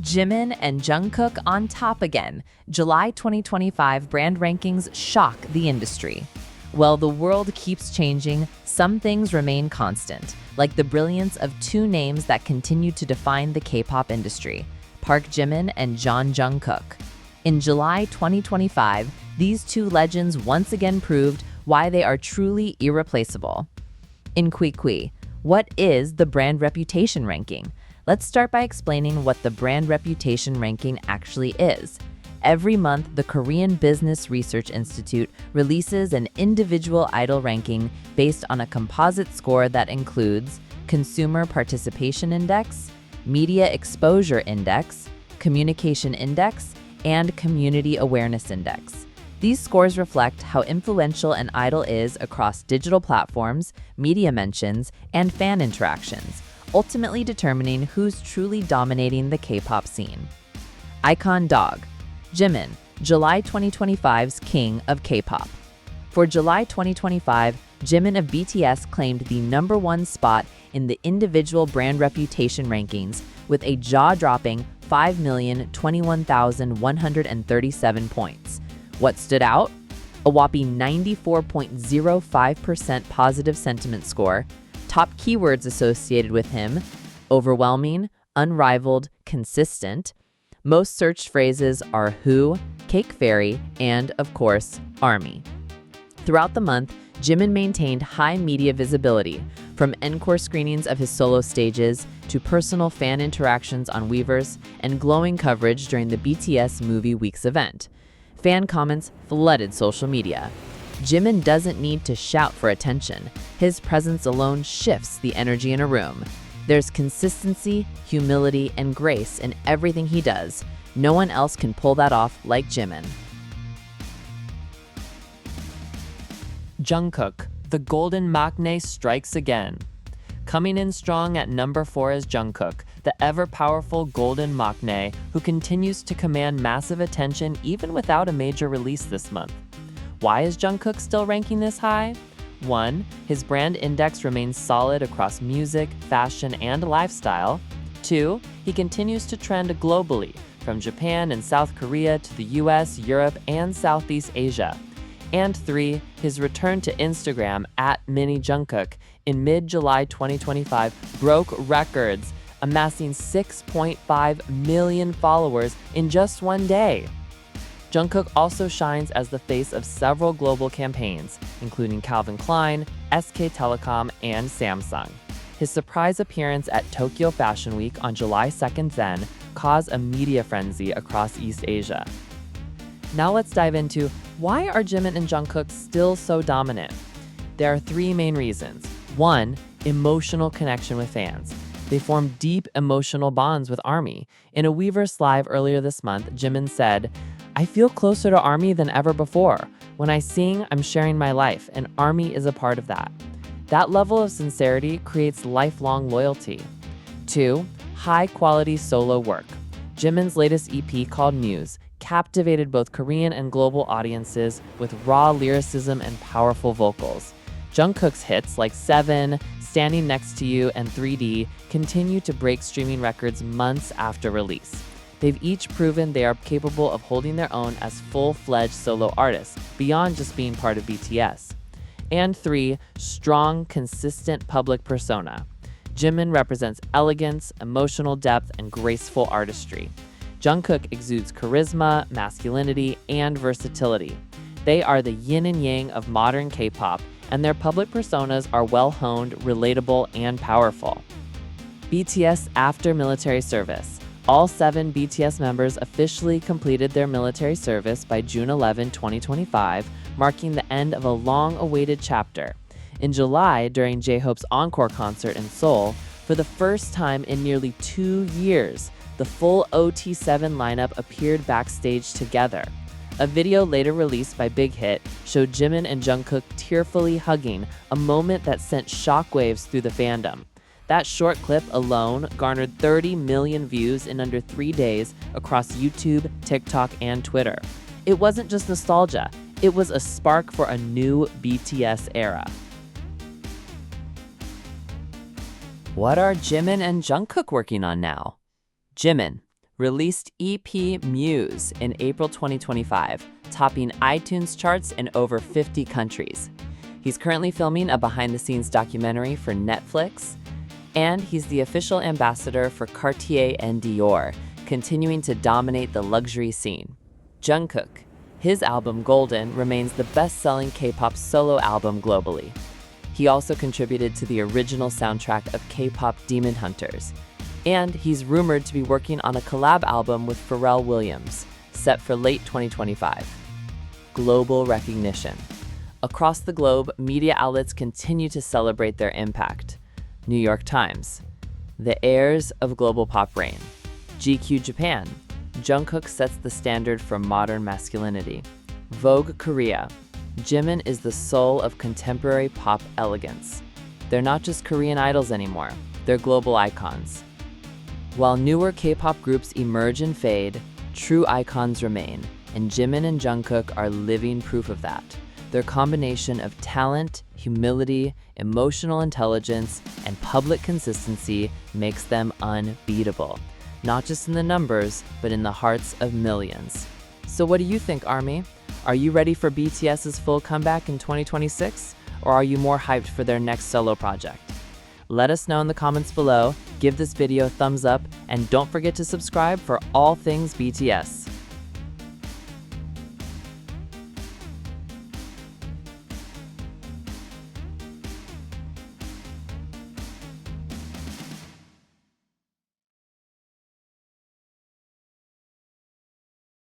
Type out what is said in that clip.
Jimin and Jungkook on top again. July 2025 brand rankings shock the industry. While the world keeps changing, some things remain constant, like the brilliance of two names that continue to define the K-pop industry, Park Jimin and John Jungkook. In July 2025, these two legends once again proved why they are truly irreplaceable. In Kui, what is the brand reputation ranking? Let's start by explaining what the brand reputation ranking actually is. Every month, the Korean Business Research Institute releases an individual idol ranking based on a composite score that includes Consumer Participation Index, Media Exposure Index, Communication Index, and Community Awareness Index. These scores reflect how influential an idol is across digital platforms, media mentions, and fan interactions, ultimately determining who's truly dominating the K-pop scene. Icon Dog. Jimin, July 2025's King of K-pop. For July 2025, Jimin of BTS claimed the #1 spot in the individual brand reputation rankings with a jaw-dropping 5,021,137 points. What stood out? A whopping 94.05% positive sentiment score. Top keywords associated with him: overwhelming, unrivaled, consistent. Most searched phrases are Who, Cake Fairy, and, of course, Army. Throughout the month, Jimin maintained high media visibility, from encore screenings of his solo stages to personal fan interactions on Weverse and glowing coverage during the BTS Movie Weeks event. Fan comments flooded social media. Jimin doesn't need to shout for attention. His presence alone shifts the energy in a room. There's consistency, humility, and grace in everything he does. No one else can pull that off like Jimin. Jungkook, the golden maknae strikes again. Coming in strong at number 4 is Jungkook, the ever-powerful golden maknae who continues to command massive attention even without a major release this month. Why is Jungkook still ranking this high? 1. His brand index remains solid across music, fashion, and lifestyle. 2. He continues to trend globally, from Japan and South Korea to the US, Europe, and Southeast Asia. And 3. His return to Instagram at Mini Jungkook in mid-July 2025 broke records, amassing 6.5 million followers in just one day. Jungkook also shines as the face of several global campaigns, including Calvin Klein, SK Telecom, and Samsung. His surprise appearance at Tokyo Fashion Week on July 2nd then caused a media frenzy across East Asia. Now let's dive into why are Jimin and Jungkook still so dominant? There are 3 main reasons. 1. Emotional connection with fans. They form deep emotional bonds with ARMY. In a Weverse Live earlier this month, Jimin said, "I feel closer to ARMY than ever before. When I sing, I'm sharing my life, and ARMY is a part of that." That level of sincerity creates lifelong loyalty. 2. High-quality solo work. Jimin's latest EP called Muse captivated both Korean and global audiences with raw lyricism and powerful vocals. Jungkook's hits like 7, Standing Next to You, and 3D continue to break streaming records months after release. They've each proven they are capable of holding their own as full-fledged solo artists, beyond just being part of BTS. And 3, strong, consistent public persona. Jimin represents elegance, emotional depth, and graceful artistry. Jungkook exudes charisma, masculinity, and versatility. They are the yin and yang of modern K-pop, and their public personas are well-honed, relatable, and powerful. BTS after military service. All 7 BTS members officially completed their military service by June 11, 2025, marking the end of a long-awaited chapter. In July, during J-Hope's encore concert in Seoul, for the first time in nearly 2 years, the full OT7 lineup appeared backstage together. A video later released by Big Hit showed Jimin and Jungkook tearfully hugging, a moment that sent shockwaves through the fandom. That short clip alone garnered 30 million views in under 3 days across YouTube, TikTok, and Twitter. It wasn't just nostalgia, it was a spark for a new BTS era. What are Jimin and Jungkook working on now? Jimin, released EP Muse in April 2025, topping iTunes charts in over 50 countries. He's currently filming a behind-the-scenes documentary for Netflix, and he's the official ambassador for Cartier and Dior, continuing to dominate the luxury scene. Jungkook. His album Golden remains the best-selling K-pop solo album globally. He also contributed to the original soundtrack of K-pop Demon Hunters. And he's rumored to be working on a collab album with Pharrell Williams, set for late 2025. Global recognition. Across the globe, media outlets continue to celebrate their impact. New York Times. The heirs of global pop reign. GQ Japan. Jungkook sets the standard for modern masculinity. Vogue Korea. Jimin is the soul of contemporary pop elegance. They're not just Korean idols anymore, they're global icons. While newer K-pop groups emerge and fade, true icons remain, and Jimin and Jungkook are living proof of that. Their combination of talent, humility, emotional intelligence, and public consistency makes them unbeatable. Not just in the numbers, but in the hearts of millions. So what do you think, ARMY? Are you ready for BTS's full comeback in 2026? Or are you more hyped for their next solo project? Let us know in the comments below, give this video a thumbs up, and don't forget to subscribe for all things BTS.